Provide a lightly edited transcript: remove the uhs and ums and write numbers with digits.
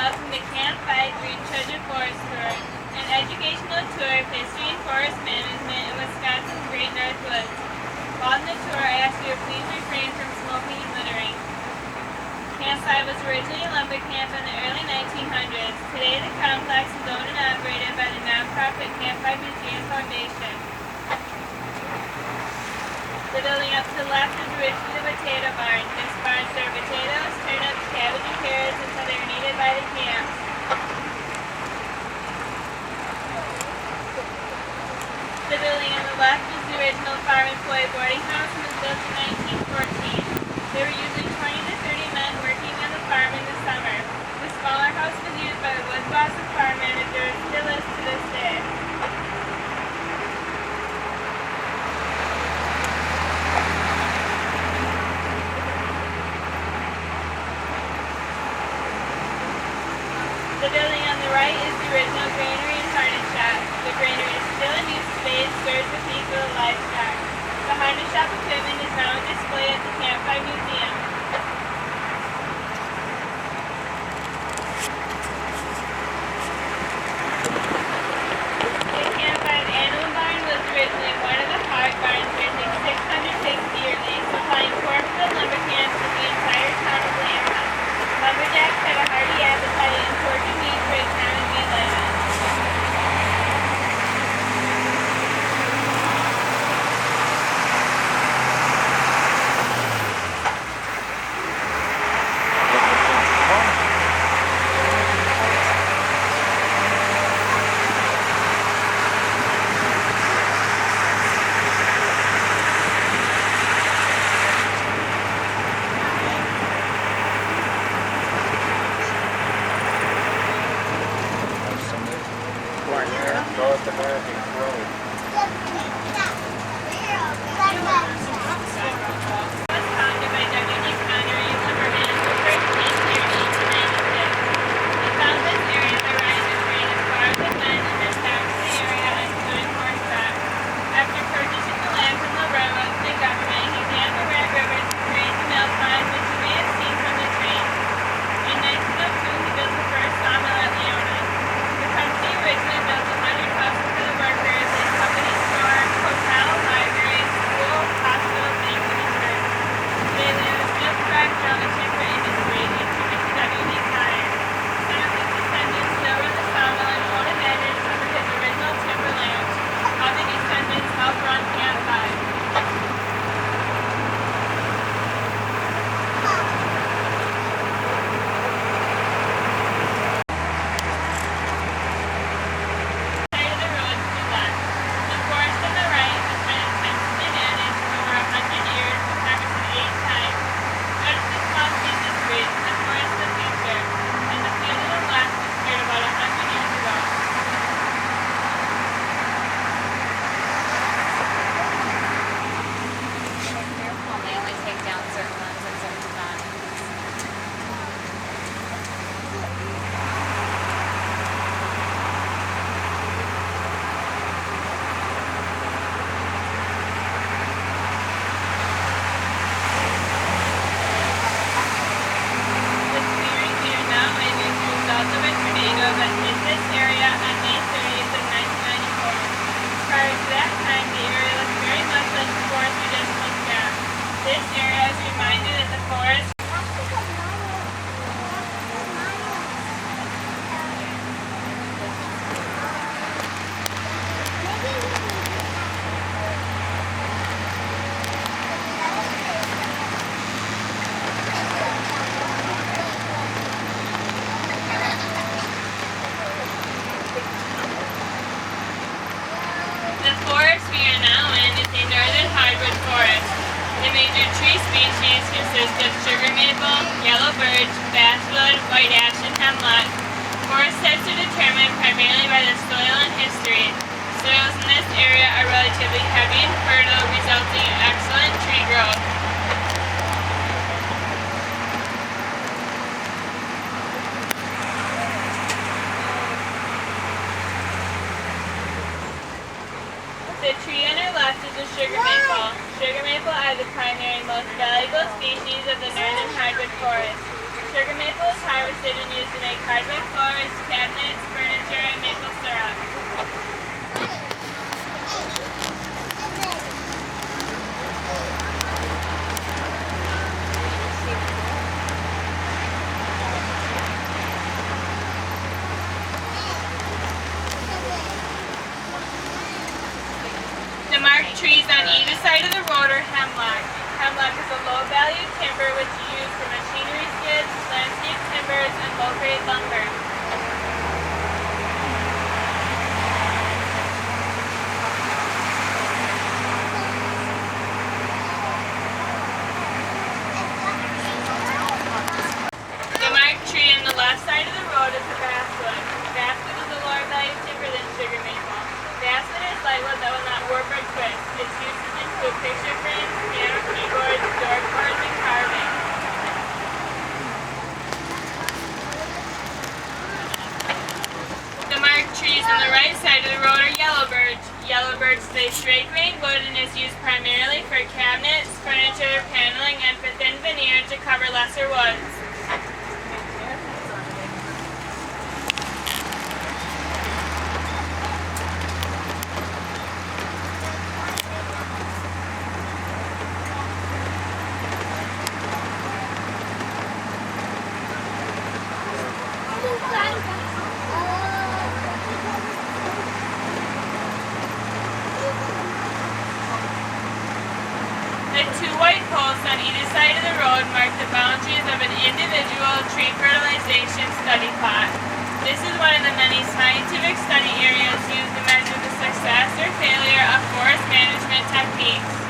welcome the Camp 5 Green Treasure Forest Tour, an educational tour of history and forest management in Wisconsin's Great North Woods. While on the tour, I ask you to please refrain from smoking and littering. Camp 5 was originally a lumber camp in the early 1900s. Today, the complex is owned and operated by the nonprofit Camp 5 Museum Foundation. The building up to the left is originally the potato barn. This barn served potatoes, turnips, cabbage, and carrots until they were needed by the camp. The building on the left is the original farm employee boarding house and was built in 1914. There were usually 20 to 30 men working on the farm in the summer. The smaller house was used by the woods boss and farm manager, still is to this day. The building on the right is the original granary and harness shop. The granary is still in use today and serves the feed for the livestock. The harness shop equipment is now on display at the Camp 5 Museum. The Camp 5 animal barn was originally one of the hog barns raising 600 pigs yearly, supplying pork for the lumber camps in the entire town of Laona. Lumberjack had a hearty appetite and pork and meat for his town of Laona. North American Road. Was founded by W.D. Connery, lumberman, who first came here in 1896. He found this area by riding a train as far as the men and then back to the area on foot and horseback. After purchasing the land from the railroads and the government, he dammed the Red River to create the mill pond, which you may have seen from the train. In 1902, he built the first sawmill at Laona. The company originally built 100 houses for the workers, a company store, hotel, library, school, hospital, bank, and a church. Today, there is no tractor on the timber industry, attributed to W.D. Connery. Some of his descendants still run the sawmill and own abandoned some of his original timberland. Other descendants help run Camp 5. That hit this area on May 30th of 1994. Prior to that time, the area looked very much like the forest we just looked at. This area is a reminder that the forest we are now in is a northern hardwood forest. The major tree species consist of sugar maple, yellow birch, basswood, white ash, and hemlock. Forest types are determined primarily by the soil and history. Soils in this area are relatively heavy and fertile, resulting in excellent tree growth. The tree on our left is a sugar maple. Sugar maple are the primary and most valuable species of the northern hardwood forest. Sugar maple is harvested and used to make hardwood floors, cabinets, furniture, and maple syrup. The marked trees on either side of the road are hemlock. Hemlock is a low-value timber which is used for machinery skids, landscape timbers, and low-grade lumber. The marked tree on the left side of the road is a basswood. Basswood is a lower-value timber than sugar maple. Basswood is lightwood that will not warp or twist. Its uses include picture frames, piano keyboards, door cords, and carving. The marked trees on the right side of the road are yellow birch. Yellow birch is a straight-grained wood and is used primarily for cabinets, furniture, paneling, and for thin veneer to cover lesser woods. The two white posts on either side of the road mark the boundaries of an individual tree fertilization study plot. This is one of the many scientific study areas used to measure the success or failure of forest management techniques.